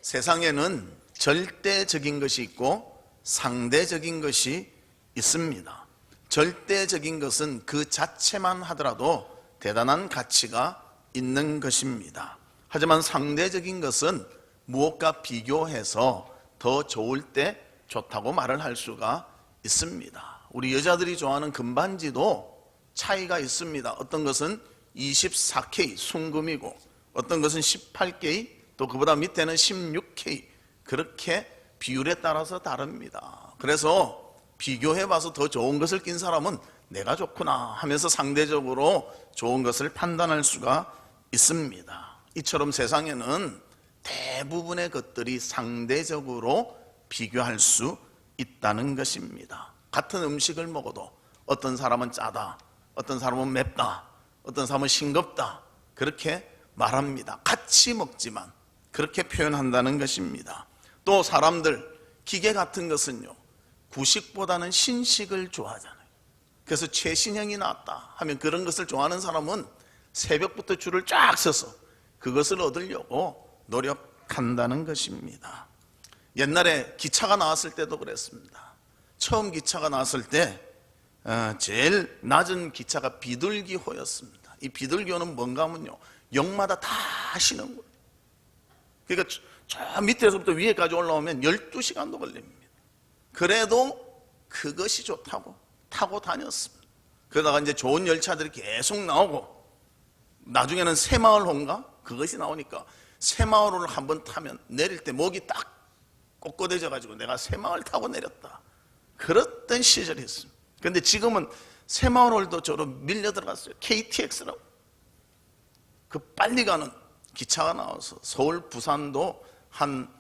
세상에는 절대적인 것이 있고 상대적인 것이 있습니다. 절대적인 것은 그 자체만 하더라도 대단한 가치가 있는 것입니다. 하지만 상대적인 것은 무엇과 비교해서 더 좋을 때 좋다고 말을 할 수가 있습니다. 우리 여자들이 좋아하는 금반지도 차이가 있습니다. 어떤 것은 24K 순금이고 어떤 것은 18K 또 그보다 밑에는 16K 그렇게 비율에 따라서 다릅니다. 그래서 비교해봐서 더 좋은 것을 낀 사람은 내가 좋구나 하면서 상대적으로 좋은 것을 판단할 수가 있습니다. 이처럼 세상에는 대부분의 것들이 상대적으로 비교할 수 있다는 것입니다. 같은 음식을 먹어도 어떤 사람은 짜다, 어떤 사람은 맵다, 어떤 사람은 싱겁다 그렇게 말합니다. 같이 먹지만 그렇게 표현한다는 것입니다. 또 사람들 기계 같은 것은요 구식보다는 신식을 좋아하잖아요. 그래서 최신형이 나왔다 하면 그런 것을 좋아하는 사람은 새벽부터 줄을 쫙 서서 그것을 얻으려고 노력한다는 것입니다. 옛날에 기차가 나왔을 때도 그랬습니다. 처음 기차가 나왔을 때 제일 낮은 기차가 비둘기호였습니다. 이 비둘기호는 뭔가 하면요 역마다 다 쉬는 거예요. 그러니까 저 밑에서부터 위에까지 올라오면 12시간도 걸립니다. 그래도 그것이 좋다고 타고 다녔습니다. 그러다가 이제 좋은 열차들이 계속 나오고 나중에는 새마을호인가? 그것이 나오니까 새마을호를 한번 타면 내릴 때 목이 딱 꼿꼿해져 가지고 내가 새마을 타고 내렸다 그랬던 시절이 있습니다. 그런데 지금은 새마을호도 저로 밀려 들어갔어요. KTX라고 그 빨리 가는 기차가 나와서 서울 부산도 한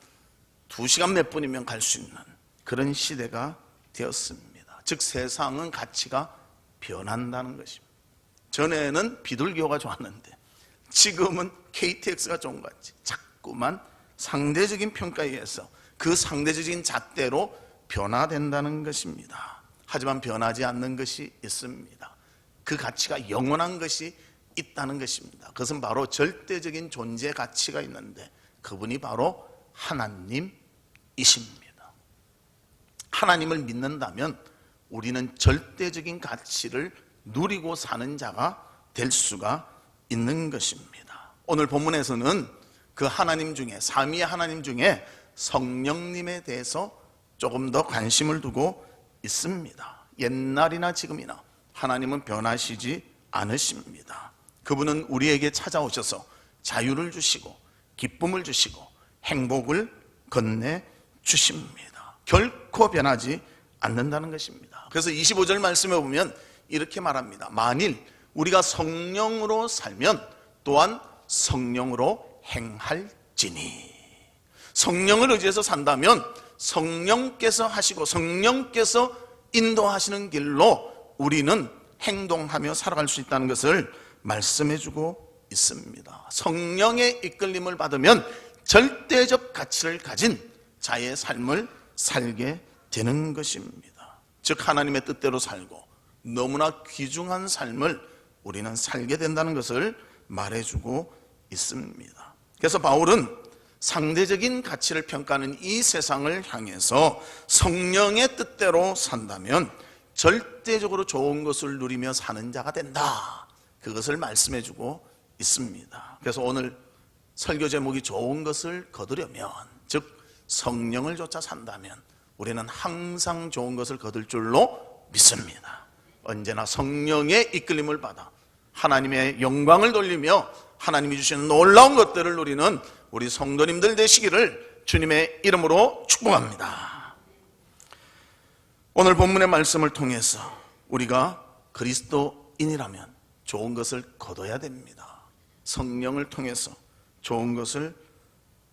2시간 몇 분이면 갈 수 있는 그런 시대가 되었습니다. 즉 세상은 가치가 변한다는 것입니다. 전에는 비둘기호가 좋았는데 지금은 KTX가 좋은 것 같지. 자꾸만 상대적인 평가에 의해서 그 상대적인 잣대로 변화된다는 것입니다. 하지만 변하지 않는 것이 있습니다. 그 가치가 영원한 것이 있다는 것입니다. 그것은 바로 절대적인 존재 가치가 있는데 그분이 바로 하나님이십니다. 하나님을 믿는다면 우리는 절대적인 가치를 누리고 사는 자가 될 수가 있는 것입니다. 오늘 본문에서는 그 하나님 중에 삼위의 하나님 중에 성령님에 대해서 조금 더 관심을 두고 있습니다. 옛날이나 지금이나 하나님은 변하시지 않으십니다. 그분은 우리에게 찾아오셔서 자유를 주시고 기쁨을 주시고 행복을 건네주십니다. 결코 변하지 않는다는 것입니다. 그래서 25절 말씀에 보면 이렇게 말합니다. 만일 우리가 성령으로 살면 또한 성령으로 행할지니. 성령을 의지해서 산다면 성령께서 하시고 성령께서 인도하시는 길로 우리는 행동하며 살아갈 수 있다는 것을 말씀해주고 있습니다. 성령의 이끌림을 받으면 절대적 가치를 가진 자의 삶을 살게 되는 것입니다. 즉 하나님의 뜻대로 살고 너무나 귀중한 삶을 우리는 살게 된다는 것을 말해주고 있습니다. 그래서 바울은 상대적인 가치를 평가하는 이 세상을 향해서 성령의 뜻대로 산다면 절대적으로 좋은 것을 누리며 사는 자가 된다. 그것을 말씀해주고 있습니다. 그래서 오늘 설교 제목이 좋은 것을 거두려면, 즉 성령을 쫓아 산다면 우리는 항상 좋은 것을 거둘 줄로 믿습니다. 언제나 성령의 이끌림을 받아 하나님의 영광을 돌리며 하나님이 주시는 놀라운 것들을 누리는 우리 성도님들 되시기를 주님의 이름으로 축복합니다. 오늘 본문의 말씀을 통해서 우리가 그리스도인이라면 좋은 것을 거둬야 됩니다. 성령을 통해서 좋은 것을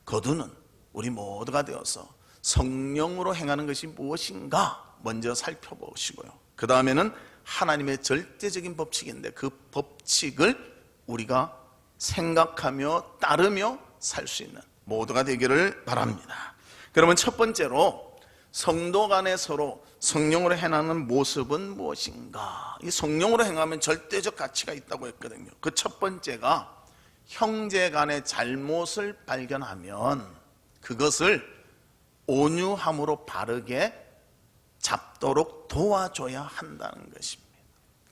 거두는 우리 모두가 되어서 성령으로 행하는 것이 무엇인가 먼저 살펴보시고요. 그 다음에는 하나님의 절대적인 법칙인데 그 법칙을 우리가 생각하며 따르며 살 수 있는 모두가 되기를 바랍니다. 그러면 첫 번째로 성도 간에 서로 성령으로 행하는 모습은 무엇인가? 이 성령으로 행하면 절대적 가치가 있다고 했거든요. 그 첫 번째가 형제 간의 잘못을 발견하면 그것을 온유함으로 바르게 잡도록 도와줘야 한다는 것입니다.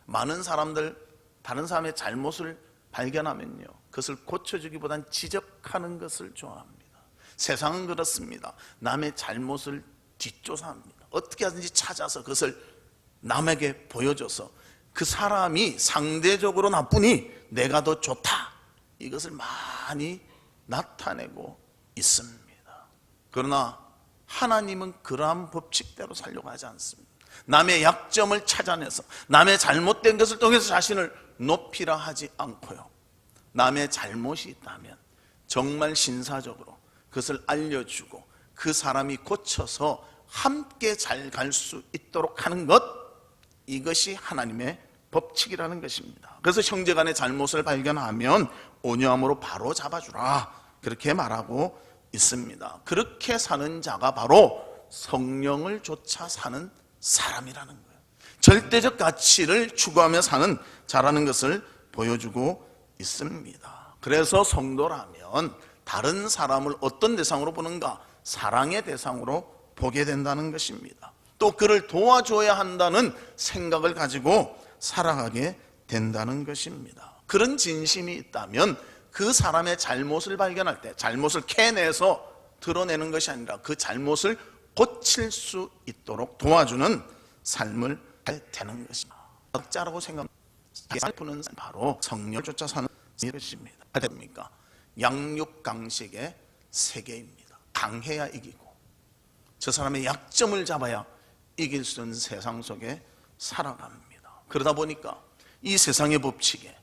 많은 사람들 다른 사람의 잘못을 발견하면요, 그것을 고쳐주기보단 지적하는 것을 좋아합니다. 세상은 그렇습니다. 남의 잘못을 뒷조사합니다. 어떻게 하든지 찾아서 그것을 남에게 보여줘서 그 사람이 상대적으로 나쁘니 내가 더 좋다, 이것을 많이 나타내고 있습니다. 그러나 하나님은 그러한 법칙대로 살려고 하지 않습니다. 남의 약점을 찾아내서 남의 잘못된 것을 통해서 자신을 높이라 하지 않고요, 남의 잘못이 있다면 정말 신사적으로 그것을 알려주고 그 사람이 고쳐서 함께 잘 갈 수 있도록 하는 것, 이것이 하나님의 법칙이라는 것입니다. 그래서 형제간의 잘못을 발견하면 온유함으로 바로 잡아주라, 그렇게 말하고 있습니다. 그렇게 사는 자가 바로 성령을 쫓아 사는 사람이라는 거예요. 절대적 가치를 추구하며 사는 자라는 것을 보여주고 있습니다. 그래서 성도라면 다른 사람을 어떤 대상으로 보는가? 사랑의 대상으로 보게 된다는 것입니다. 또 그를 도와줘야 한다는 생각을 가지고 살아가게 된다는 것입니다. 그런 진심이 있다면 그 사람의 잘못을 발견할 때 잘못을 캐내서 드러내는 것이 아니라 그 잘못을 고칠 수 있도록 도와주는 삶을 할 되는 것입니다. 적자라고 생각하는 바로 성령을 쫓아 사는 것입니다. 됩니까? 양육강식의 세계입니다. 강해야 이기고 저 사람의 약점을 잡아야 이길 수 있는 세상 속에 살아갑니다. 그러다 보니까 이 세상의 법칙에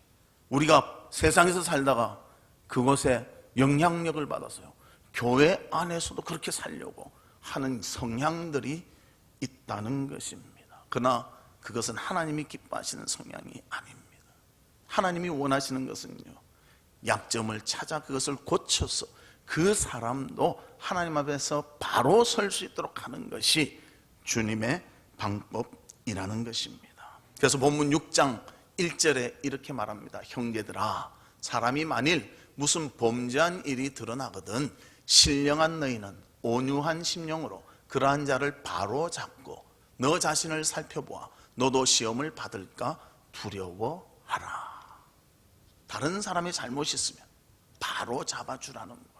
우리가 세상에서 살다가 그곳에 영향력을 받아서요, 교회 안에서도 그렇게 살려고 하는 성향들이 있다는 것입니다. 그러나 그것은 하나님이 기뻐하시는 성향이 아닙니다. 하나님이 원하시는 것은요, 약점을 찾아 그것을 고쳐서 그 사람도 하나님 앞에서 바로 설 수 있도록 하는 것이 주님의 방법이라는 것입니다. 그래서 본문 6장 1절에 이렇게 말합니다. 형제들아, 사람이 만일 무슨 범죄한 일이 드러나거든 신령한 너희는 온유한 심령으로 그러한 자를 바로 잡고 너 자신을 살펴보아 너도 시험을 받을까 두려워하라. 다른 사람의 잘못이 있으면 바로 잡아주라는 거예요.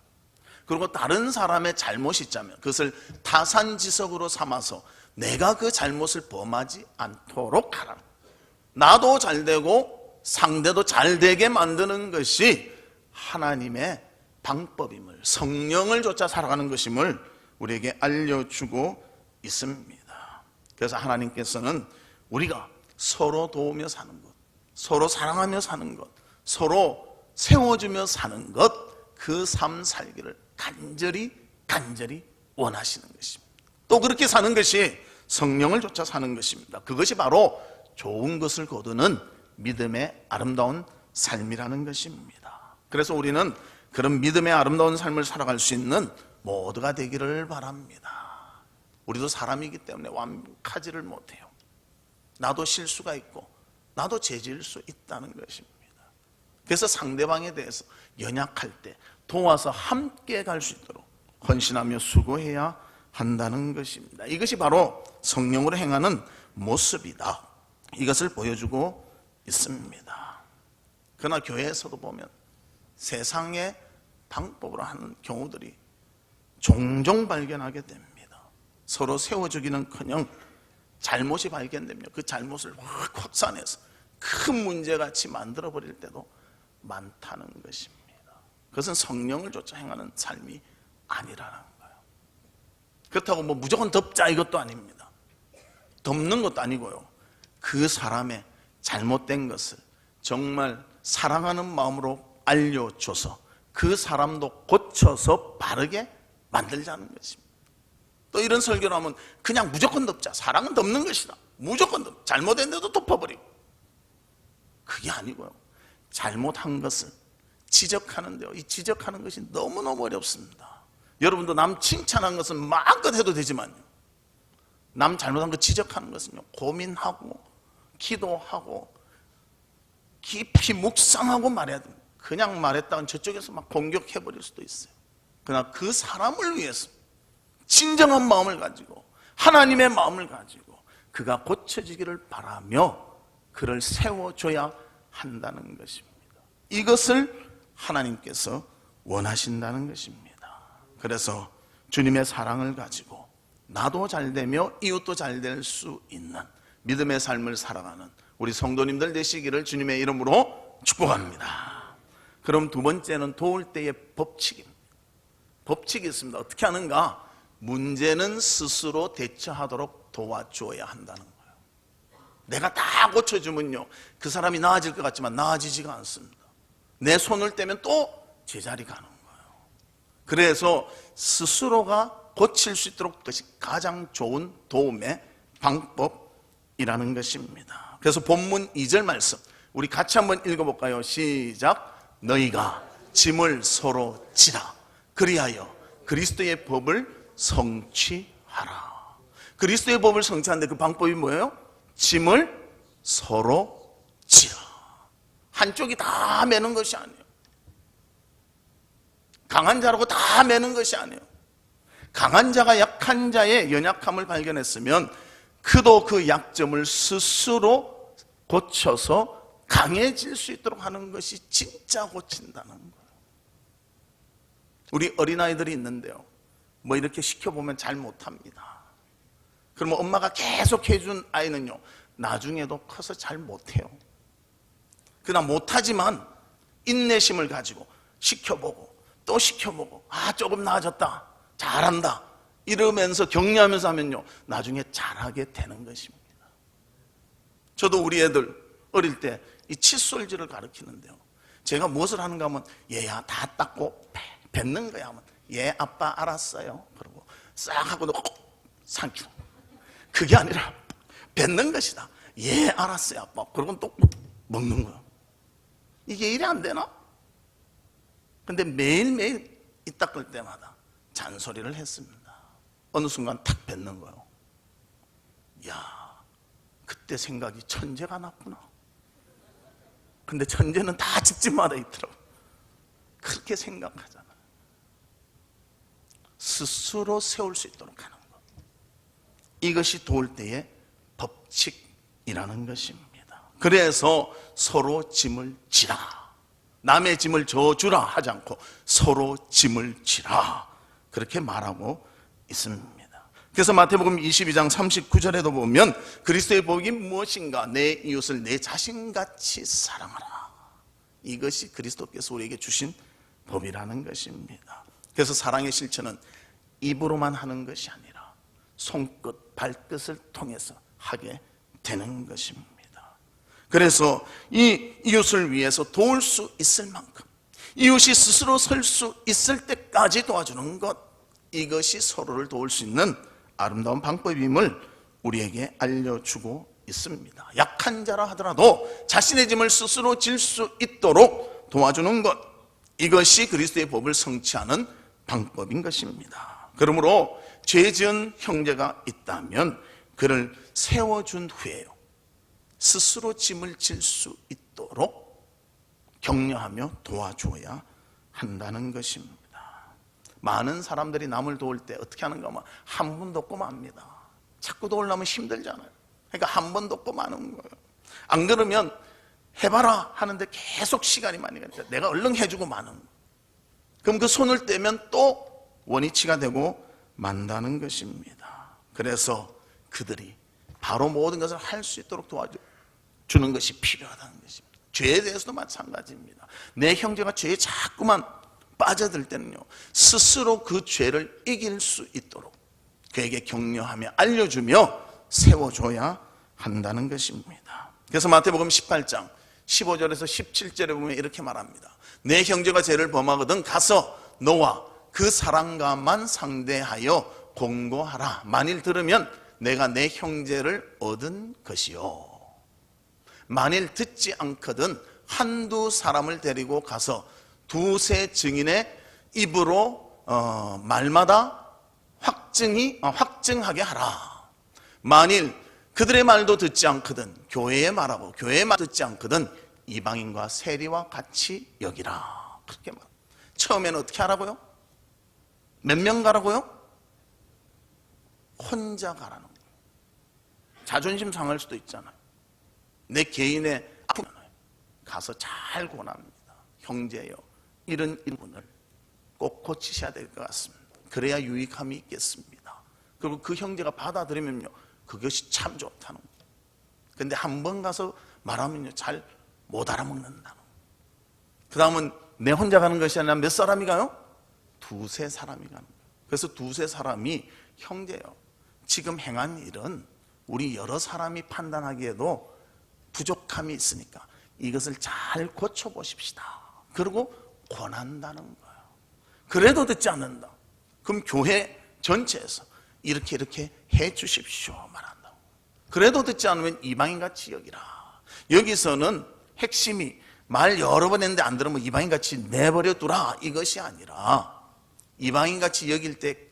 그리고 다른 사람의 잘못이 있다면 그것을 타산지석으로 삼아서 내가 그 잘못을 범하지 않도록 하라. 나도 잘되고 상대도 잘되게 만드는 것이 하나님의 방법임을, 성령을 쫓아 살아가는 것임을 우리에게 알려주고 있습니다. 그래서 하나님께서는 우리가 서로 도우며 사는 것, 서로 사랑하며 사는 것, 서로 세워주며 사는 것, 그 삶 살기를 간절히 원하시는 것입니다. 또 그렇게 사는 것이 성령을 쫓아 사는 것입니다. 그것이 바로 좋은 것을 거두는 믿음의 아름다운 삶이라는 것입니다. 그래서 우리는 그런 믿음의 아름다운 삶을 살아갈 수 있는 모두가 되기를 바랍니다. 우리도 사람이기 때문에 완벽하지를 못해요. 나도 실수가 있고 나도 죄질 수 있다는 것입니다. 그래서 상대방에 대해서 연약할 때 도와서 함께 갈 수 있도록 헌신하며 수고해야 한다는 것입니다. 이것이 바로 성령으로 행하는 모습이다, 이것을 보여주고 있습니다. 그러나 교회에서도 보면 세상의 방법으로 하는 경우들이 종종 발견하게 됩니다. 서로 세워주기는커녕 잘못이 발견되면 그 잘못을 확 확산해서 큰 문제같이 만들어버릴 때도 많다는 것입니다. 그것은 성령을 쫓아 행하는 삶이 아니라는 거예요. 그렇다고 뭐 무조건 덮자 이것도 아닙니다. 덮는 것도 아니고요, 그 사람의 잘못된 것을 정말 사랑하는 마음으로 알려줘서 그 사람도 고쳐서 바르게 만들자는 것입니다. 또 이런 설교를 하면 그냥 무조건 덮자, 사랑은 덮는 것이다, 무조건 덮, 잘못했는데도 덮어버리고, 그게 아니고요, 잘못한 것을 지적하는데요, 이 지적하는 것이 너무너무 어렵습니다. 여러분도 남 칭찬한 것은 마음껏 해도 되지만요, 남 잘못한 거 지적하는 것은요, 고민하고 기도하고 깊이 묵상하고 말해야 됩니다. 그냥 말했다간 저쪽에서 막 공격해버릴 수도 있어요. 그러나 그 사람을 위해서 진정한 마음을 가지고 하나님의 마음을 가지고 그가 고쳐지기를 바라며 그를 세워줘야 한다는 것입니다. 이것을 하나님께서 원하신다는 것입니다. 그래서 주님의 사랑을 가지고 나도 잘되며 이웃도 잘될 수 있는 믿음의 삶을 살아가는 우리 성도님들 되시기를 주님의 이름으로 축복합니다. 그럼 두 번째는 도울 때의 법칙입니다. 법칙이 있습니다. 어떻게 하는가? 문제는 스스로 대처하도록 도와줘야 한다는 거예요. 내가 다 고쳐주면요, 그 사람이 나아질 것 같지만 나아지지가 않습니다. 내 손을 떼면 또 제자리 가는 거예요. 그래서 스스로가 고칠 수 있도록 그것이 가장 좋은 도움의 방법이라는 것입니다. 그래서 본문 2절 말씀 우리 같이 한번 읽어볼까요? 시작. 너희가 짐을 서로 지라 그리하여 그리스도의 법을 성취하라. 그리스도의 법을 성취하는데 그 방법이 뭐예요? 짐을 서로 지라. 한쪽이 다 매는 것이 아니에요. 강한 자라고 다 매는 것이 아니에요. 강한 자가 약한 자의 연약함을 발견했으면 그도 그 약점을 스스로 고쳐서 강해질 수 있도록 하는 것이 진짜 고친다는 거예요. 우리 어린아이들이 있는데요, 뭐 이렇게 시켜보면 잘 못합니다. 그러면 엄마가 계속 해준 아이는요, 나중에도 커서 잘 못해요. 그러나 못하지만 인내심을 가지고 시켜보고 또 시켜보고, 아 조금 나아졌다, 잘한다 이러면서 격려하면서 하면요, 나중에 잘하게 되는 것입니다. 저도 우리 애들 어릴 때 이 칫솔질을 가르치는데요, 제가 무엇을 하는가 하면 얘야 다 닦고 뱉는 거야 하면 예 아빠 알았어요 그러고 싹 하고 상추. 그게 아니라 뱉는 것이다. 예 알았어요 아빠. 그러고 또 먹는 거야. 이게 일이 안 되나? 근데 매일매일 이 닦을 때마다 잔소리를 했습니다. 어느 순간 탁 뱉는 거예요. 야, 그때 생각이 천재가 났구나. 근데 천재는 다 집집마다 있더라고. 그렇게 생각하잖아요. 스스로 세울 수 있도록 하는 것, 이것이 도울 때의 법칙이라는 것입니다. 그래서 서로 짐을 지라, 남의 짐을 져주라 하지 않고 서로 짐을 지라 그렇게 말하고 있습니다. 그래서 마태복음 22장 39절에도 보면 그리스도의 복이 무엇인가? 내 이웃을 내 자신같이 사랑하라. 이것이 그리스도께서 우리에게 주신 법이라는 것입니다. 그래서 사랑의 실천은 입으로만 하는 것이 아니라 손끝, 발끝을 통해서 하게 되는 것입니다. 그래서 이 이웃을 위해서 도울 수 있을 만큼, 이웃이 스스로 설 수 있을 때까지 도와주는 것, 이것이 서로를 도울 수 있는 아름다운 방법임을 우리에게 알려주고 있습니다. 약한 자라 하더라도 자신의 짐을 스스로 질 수 있도록 도와주는 것, 이것이 그리스도의 법을 성취하는 방법인 것입니다. 그러므로 죄 지은 형제가 있다면 그를 세워준 후에요, 스스로 짐을 질 수 있도록 격려하며 도와줘야 한다는 것입니다. 많은 사람들이 남을 도울 때 어떻게 하는가 하면 한 번 돕고 맙니다. 자꾸 도우려면 힘들잖아요. 그러니까 한 번 돕고 마는 거예요. 안 그러면 해봐라 하는데 계속 시간이 많이 가니까 내가 얼른 해주고 마는 거예요. 그럼 그 손을 떼면 또 원위치가 되고 만다는 것입니다. 그래서 그들이 바로 모든 것을 할 수 있도록 도와주는 것이 필요하다는 것입니다. 죄에 대해서도 마찬가지입니다. 내 형제가 죄에 자꾸만 빠져들 때는요, 스스로 그 죄를 이길 수 있도록 그에게 격려하며 알려주며 세워줘야 한다는 것입니다. 그래서 마태복음 18장 15절에서 17절에 보면 이렇게 말합니다. 내 형제가 죄를 범하거든 가서 너와 그 사람과만 상대하여 공고하라. 만일 들으면 내가 내 형제를 얻은 것이요, 만일 듣지 않거든 한두 사람을 데리고 가서 두세 증인의 입으로 말마다 확증하게 하라. 만일 그들의 말도 듣지 않거든 교회의 말하고 교회의 말 듣지 않거든 이방인과 세리와 같이 여기라. 그렇게 말. 처음에는 어떻게 하라고요? 몇 명 가라고요? 혼자 가라는 거예요. 자존심 상할 수도 있잖아요. 내 개인의 아픔 가서 잘 권합니다. 형제여, 이런 일분을 꼭 고치셔야 될 것 같습니다. 그래야 유익함이 있겠습니다. 그리고 그 형제가 받아들이면요, 그것이 참 좋다는 거예요. 근데 한 번 가서 말하면요, 잘 못 알아먹는다는. 그 다음은 내 혼자 가는 것이 아니라 몇 사람이 가요? 두세 사람이 가는 거예요. 그래서 두세 사람이 형제요, 지금 행한 일은 우리 여러 사람이 판단하기에도 부족함이 있으니까 이것을 잘 고쳐보십시다. 그리고 권한다는 거예요. 그래도 듣지 않는다. 그럼 교회 전체에서 이렇게 해 주십시오 말한다고. 그래도 듣지 않으면 이방인같이 여기라. 여기서는 핵심이 말 여러 번 했는데 안 들으면 이방인같이 내버려 두라, 이것이 아니라 이방인같이 여길 때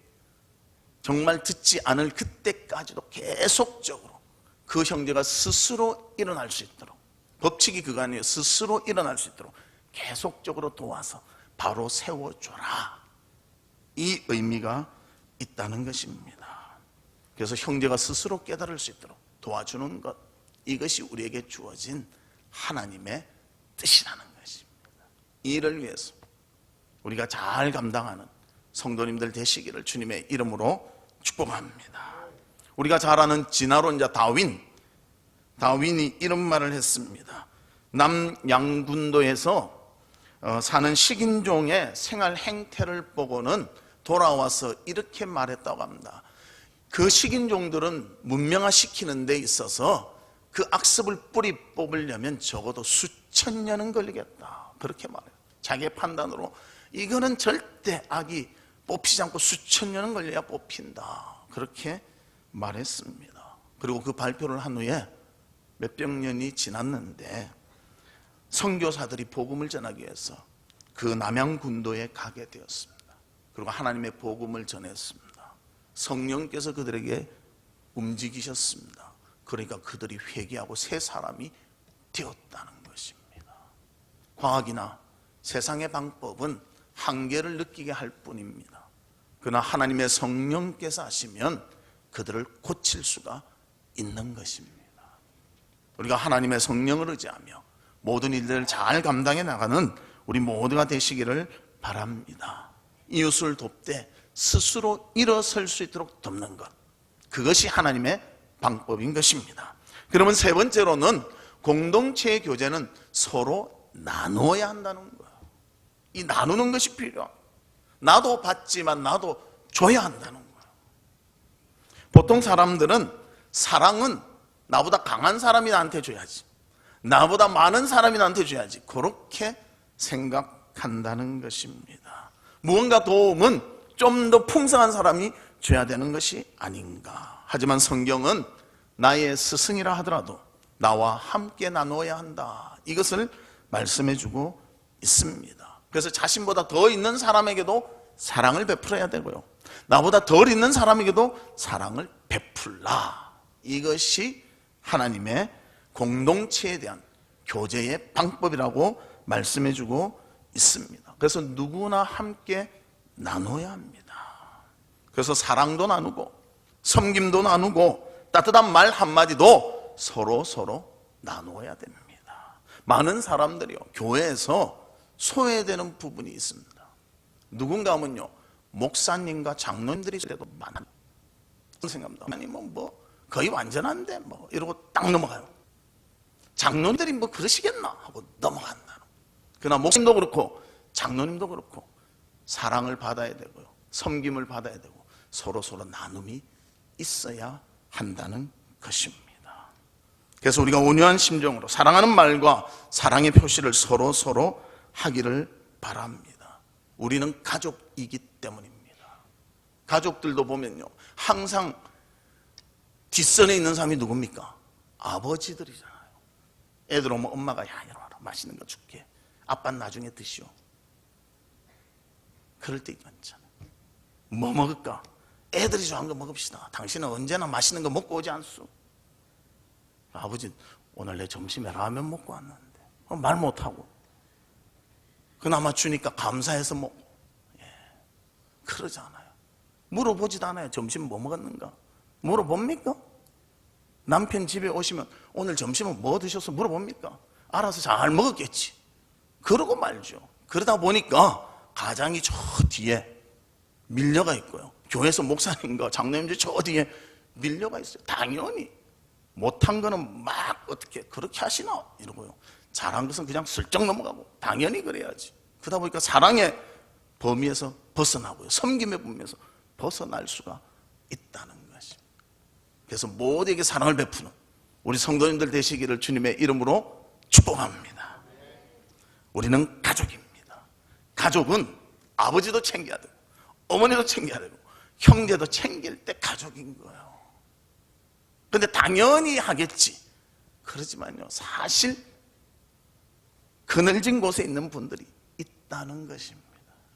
정말 듣지 않을 그때까지도 계속적으로 그 형제가 스스로 일어날 수 있도록, 법칙이 그거 아니에요. 스스로 일어날 수 있도록 계속적으로 도와서 바로 세워줘라, 이 의미가 있다는 것입니다. 그래서 형제가 스스로 깨달을 수 있도록 도와주는 것, 이것이 우리에게 주어진 하나님의 뜻이라는 것입니다. 이 일을 위해서 우리가 잘 감당하는 성도님들 되시기를 주님의 이름으로 축복합니다. 우리가 잘 아는 진화론자 다윈이 이런 말을 했습니다. 남양군도에서 사는 식인종의 생활 행태를 보고는 돌아와서 이렇게 말했다고 합니다. 그 식인종들은 문명화시키는 데 있어서 그 악습을 뿌리 뽑으려면 적어도 수천 년은 걸리겠다, 그렇게 말해요. 자기의 판단으로 이거는 절대 악이 뽑히지 않고 수천 년은 걸려야 뽑힌다, 그렇게 말했습니다. 그리고 그 발표를 한 후에 몇백 년이 지났는데 선교사들이 복음을 전하기 위해서 그 남양군도에 가게 되었습니다. 그리고 하나님의 복음을 전했습니다. 성령께서 그들에게 움직이셨습니다. 그러니까 그들이 회개하고 새 사람이 되었다는 것입니다. 과학이나 세상의 방법은 한계를 느끼게 할 뿐입니다. 그러나 하나님의 성령께서 하시면 그들을 고칠 수가 있는 것입니다. 우리가 하나님의 성령을 의지하며 모든 일들을 잘 감당해 나가는 우리 모두가 되시기를 바랍니다. 이웃을 돕되 스스로 일어설 수 있도록 돕는 것, 그것이 하나님의 방법인 것입니다. 그러면 세 번째로는 공동체의 교제는 서로 나누어야 한다는 거예요. 이 나누는 것이 필요합니다. 나도 받지만 나도 줘야 한다는 거예요. 보통 사람들은 사랑은 나보다 강한 사람이 나한테 줘야지, 나보다 많은 사람이 나한테 줘야지, 그렇게 생각한다는 것입니다. 무언가 도움은 좀 더 풍성한 사람이 줘야 되는 것이 아닌가. 하지만 성경은 나의 스승이라 하더라도 나와 함께 나누어야 한다, 이것을 말씀해 주고 있습니다. 그래서 자신보다 더 있는 사람에게도 사랑을 베풀어야 되고요, 나보다 덜 있는 사람에게도 사랑을 베풀라, 이것이 하나님의 공동체에 대한 교제의 방법이라고 말씀해 주고 있습니다. 그래서 누구나 함께 나눠야 합니다. 그래서 사랑도 나누고 섬김도 나누고 따뜻한 말 한마디도 서로 나누어야 됩니다. 많은 사람들이요, 교회에서 소외되는 부분이 있습니다. 누군가 하면요, 목사님과 장로님들이 그래도 많아요. 생각합니다. 아니 뭐 거의 완전한데 뭐 이러고 딱 넘어가요. 장로님들이 뭐 그러시겠나 하고 넘어간다. 그러나 목사님도 그렇고 장로님도 그렇고 사랑을 받아야 되고요, 섬김을 받아야 되고 서로 나눔이 있어야 한다는 것입니다. 그래서 우리가 온유한 심정으로 사랑하는 말과 사랑의 표시를 서로 하기를 바랍니다. 우리는 가족이기 때문입니다. 가족들도 보면요, 항상 뒷선에 있는 사람이 누굽니까? 아버지들이잖아요. 애들 오면 엄마가 야 이리 와라, 맛있는 거 줄게, 아빠는 나중에 드시오. 그럴 때 있잖아요. 뭐 먹을까? 애들이 좋아하는 거 먹읍시다. 당신은 언제나 맛있는 거 먹고 오지 않소? 아버지 오늘 내 점심에 라면 먹고 왔는데 말 못하고 그나마 주니까 감사해서 먹고. 예. 그러지 않아요. 물어보지도 않아요. 점심 뭐 먹었는가? 물어봅니까? 남편 집에 오시면 오늘 점심은 뭐 드셨어? 물어봅니까? 알아서 잘 먹었겠지. 그러고 말죠. 그러다 보니까 가장이 저 뒤에 밀려가 있고요. 교회에서 목사님과 장로님들 저 뒤에 밀려가 있어요. 당연히 못한 거는 막 어떻게 그렇게 하시나 이러고요. 잘한 것은 그냥 슬쩍 넘어가고 당연히 그래야지. 그러다 보니까 사랑의 범위에서 벗어나고요. 섬김의 범위에서 벗어날 수가 있다는 것입니다. 그래서 모두에게 사랑을 베푸는 우리 성도님들 되시기를 주님의 이름으로 축복합니다. 우리는 가족입니다. 가족은 아버지도 챙겨야 되고 어머니도 챙겨야 되고 형제도 챙길 때 가족인 거예요. 근데 당연히 하겠지. 그러지만요, 사실 그늘진 곳에 있는 분들이 있다는 것입니다.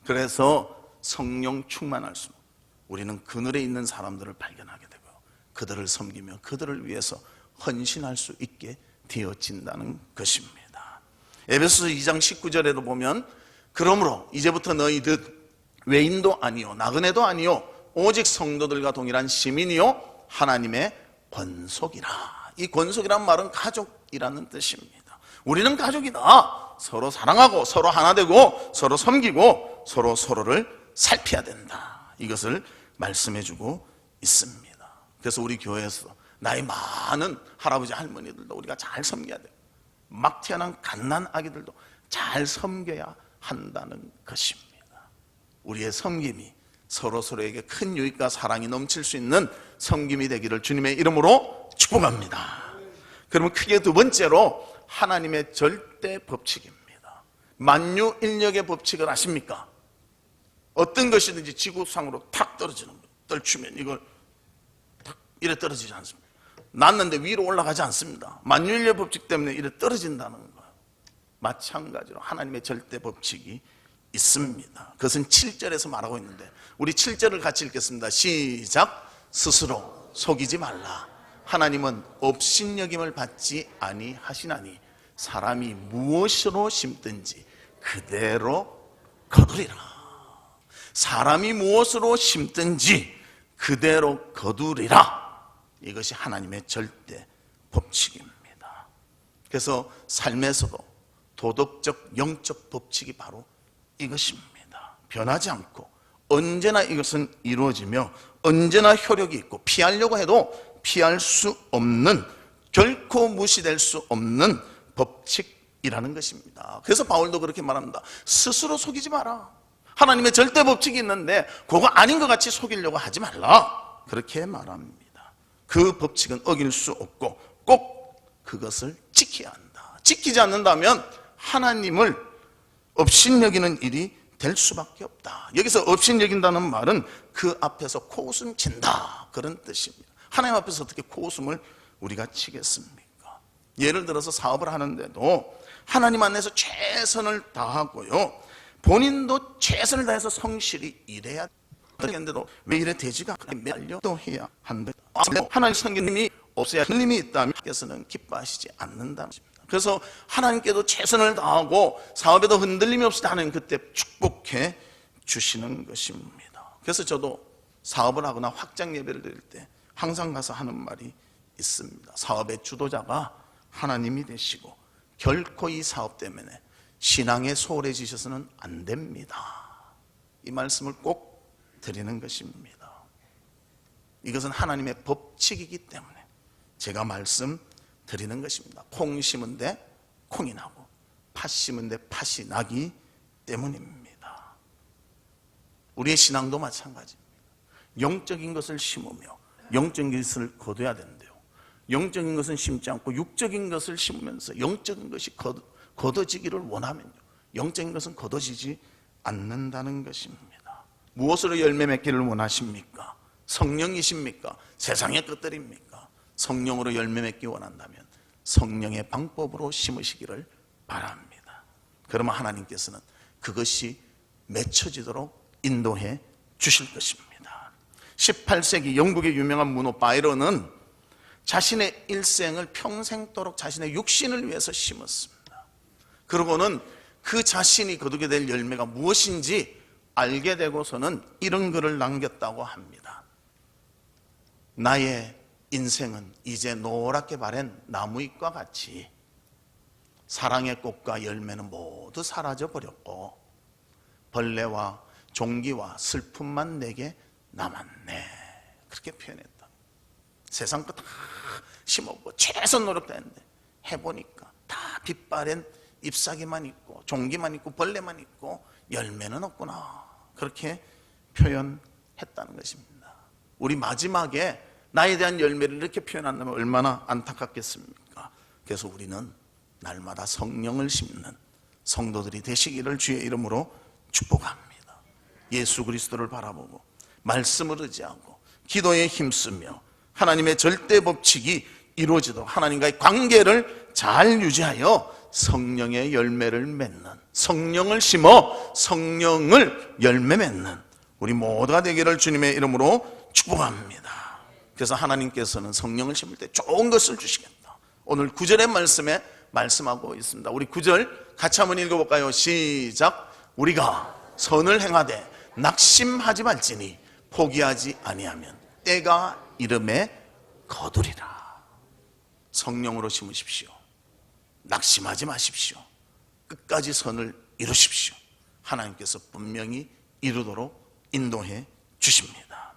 그래서 성령 충만할수록 우리는 그늘에 있는 사람들을 발견하게 되고요, 그들을 섬기며 그들을 위해서 헌신할 수 있게 되어진다는 것입니다. 에베소서 2장 19절에도 보면 그러므로 이제부터 너희들 외인도 아니요 나그네도 아니요 오직 성도들과 동일한 시민이요 하나님의 권속이라. 이 권속이란 말은 가족이라는 뜻입니다. 우리는 가족이다. 서로 사랑하고 서로 하나 되고 서로 섬기고 서로를 살펴야 된다. 이것을 말씀해주고 있습니다. 그래서 우리 교회에서 나이 많은 할아버지 할머니들도 우리가 잘 섬겨야 돼요. 막 태어난 갓난 아기들도 잘 섬겨야 한다는 것입니다. 우리의 섬김이 서로에게 큰 유익과 사랑이 넘칠 수 있는 섬김이 되기를 주님의 이름으로 축복합니다. 그러면 크게 두 번째로 하나님의 절대 법칙입니다. 만유인력의 법칙을 아십니까? 어떤 것이든지 지구상으로 탁 떨어지는 거예요. 떨치면 이걸 탁 이래 떨어지지 않습니다. 났는데 위로 올라가지 않습니다. 만유인력 법칙 때문에 이래 떨어진다는 거예요. 마찬가지로 하나님의 절대 법칙이 있습니다. 그것은 7절에서 말하고 있는데 우리 7절을 같이 읽겠습니다. 시작. 스스로 속이지 말라. 하나님은 업신여김을 받지 아니하시나니 사람이 무엇으로 심든지 그대로 거두리라. 사람이 무엇으로 심든지 그대로 거두리라. 이것이 하나님의 절대 법칙입니다. 그래서 삶에서도 도덕적 영적 법칙이 바로 이것입니다. 변하지 않고 언제나 이것은 이루어지며 언제나 효력이 있고 피하려고 해도 피할 수 없는, 결코 무시될 수 없는 법칙이라는 것입니다. 그래서 바울도 그렇게 말합니다. 스스로 속이지 마라. 하나님의 절대 법칙이 있는데 그거 아닌 것 같이 속이려고 하지 말라. 그렇게 말합니다. 그 법칙은 어길 수 없고 꼭 그것을 지켜야 한다. 지키지 않는다면 하나님을 업신여기는 일이 될 수밖에 없다. 여기서 업신여긴다는 말은 그 앞에서 코웃음 친다, 그런 뜻입니다. 하나님 앞에서 어떻게 코웃음을 우리가 치겠습니까? 예를 들어서 사업을 하는데도 하나님 안에서 최선을 다하고요, 본인도 최선을 다해서 성실히 일해야 되는데도 왜 이래 되지가 않냐 또 해야 한다. 하나님 성령님이 없어야 흘림이 있다면 하나님께서는 기뻐하시지 않는다. 그래서 하나님께도 최선을 다하고 사업에도 흔들림이 없을 때 하나님 그때 축복해 주시는 것입니다. 그래서 저도 사업을 하거나 확장 예배를 드릴 때 항상 가서 하는 말이 있습니다. 사업의 주도자가 하나님이 되시고 결코 이 사업 때문에 신앙에 소홀해지셔서는 안 됩니다. 이 말씀을 꼭 드리는 것입니다. 이것은 하나님의 법칙이기 때문에 제가 말씀드리는 것입니다. 콩 심은 데 콩이 나고 팥 심은 데 팥이 나기 때문입니다. 우리의 신앙도 마찬가지입니다. 영적인 것을 심으며 영적인 것을 거둬야 되는데요, 영적인 것은 심지 않고 육적인 것을 심으면서 영적인 것이 거둬지기를 원하면요, 영적인 것은 거둬지지 않는다는 것입니다. 무엇으로 열매 맺기를 원하십니까? 성령이십니까? 세상의 것들입니까? 성령으로 열매 맺기 원한다면 성령의 방법으로 심으시기를 바랍니다. 그러면 하나님께서는 그것이 맺혀지도록 인도해 주실 것입니다. 18세기 영국의 유명한 문호 바이런은 자신의 일생을 평생도록 자신의 육신을 위해서 심었습니다. 그러고는 그 자신이 거두게 될 열매가 무엇인지 알게 되고서는 이런 글을 남겼다고 합니다. 나의 인생은 이제 노랗게 바랜 나무잎과 같이 사랑의 꽃과 열매는 모두 사라져 버렸고 벌레와 종기와 슬픔만 내게 남았네. 그렇게 표현했다. 세상 거 다 심어보고 최선 노력도 했는데 해보니까 다 빛바랜 잎사귀만 있고 종기만 있고 벌레만 있고 열매는 없구나. 그렇게 표현했다는 것입니다. 우리 마지막에 나에 대한 열매를 이렇게 표현한다면 얼마나 안타깝겠습니까? 그래서 우리는 날마다 성령을 심는 성도들이 되시기를 주의 이름으로 축복합니다. 예수 그리스도를 바라보고 말씀을 의지하고 기도에 힘쓰며 하나님의 절대 법칙이 이루어지도록 하나님과의 관계를 잘 유지하여 성령의 열매를 맺는, 성령을 심어 성령을 열매 맺는 우리 모두가 되기를 주님의 이름으로 축복합니다. 그래서 하나님께서는 성령을 심을 때 좋은 것을 주시겠다. 오늘 9절의 말씀에 말씀하고 있습니다. 우리 9절 같이 한번 읽어볼까요? 시작. 우리가 선을 행하되 낙심하지 말지니 포기하지 아니하면 때가 이름에 거두리라. 성령으로 심으십시오. 낙심하지 마십시오. 끝까지 선을 이루십시오. 하나님께서 분명히 이루도록 인도해 주십니다.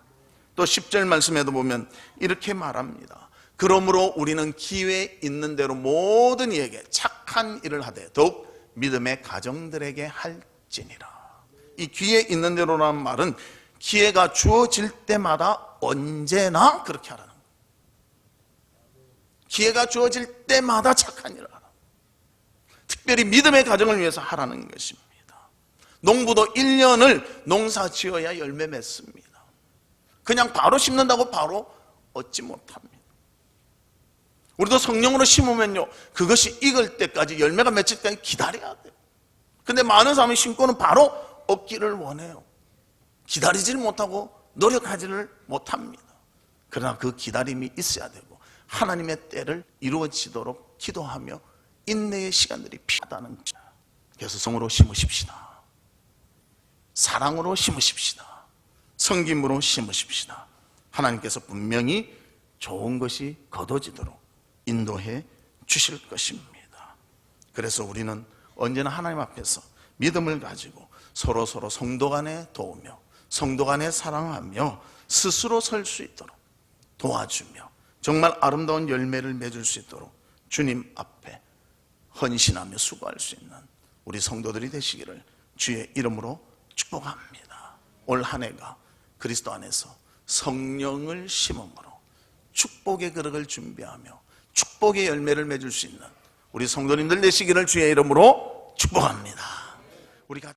또 10절 말씀에도 보면 이렇게 말합니다. 그러므로 우리는 기회 있는 대로 모든 이에게 착한 일을 하되 더욱 믿음의 가정들에게 할지니라. 이 기회 있는 대로라는 말은 기회가 주어질 때마다 언제나 그렇게 하라는 거예요. 기회가 주어질 때마다 착한 일을 하라. 특별히 믿음의 가정을 위해서 하라는 것입니다. 농부도 1년을 농사 지어야 열매 맺습니다. 그냥 바로 심는다고 바로 얻지 못합니다. 우리도 성령으로 심으면요, 그것이 익을 때까지, 열매가 맺힐 때까지 기다려야 돼요. 근데 많은 사람이 심고는 바로 얻기를 원해요. 기다리질 못하고 노력하지를 못합니다. 그러나 그 기다림이 있어야 되고 하나님의 때를 이루어지도록 기도하며 인내의 시간들이 필요하다는 거죠. 그래서 성으로 심으십시다. 사랑으로 심으십시다. 성김으로 심으십시다. 하나님께서 분명히 좋은 것이 거둬지도록 인도해 주실 것입니다. 그래서 우리는 언제나 하나님 앞에서 믿음을 가지고 서로 성도 간에 도우며 성도 간에 사랑하며 스스로 설 수 있도록 도와주며 정말 아름다운 열매를 맺을 수 있도록 주님 앞에 헌신하며 수고할 수 있는 우리 성도들이 되시기를 주의 이름으로 축복합니다. 올 한 해가 그리스도 안에서 성령을 심음으로 축복의 그릇을 준비하며 축복의 열매를 맺을 수 있는 우리 성도님들 되시기를 주의 이름으로 축복합니다. 우리가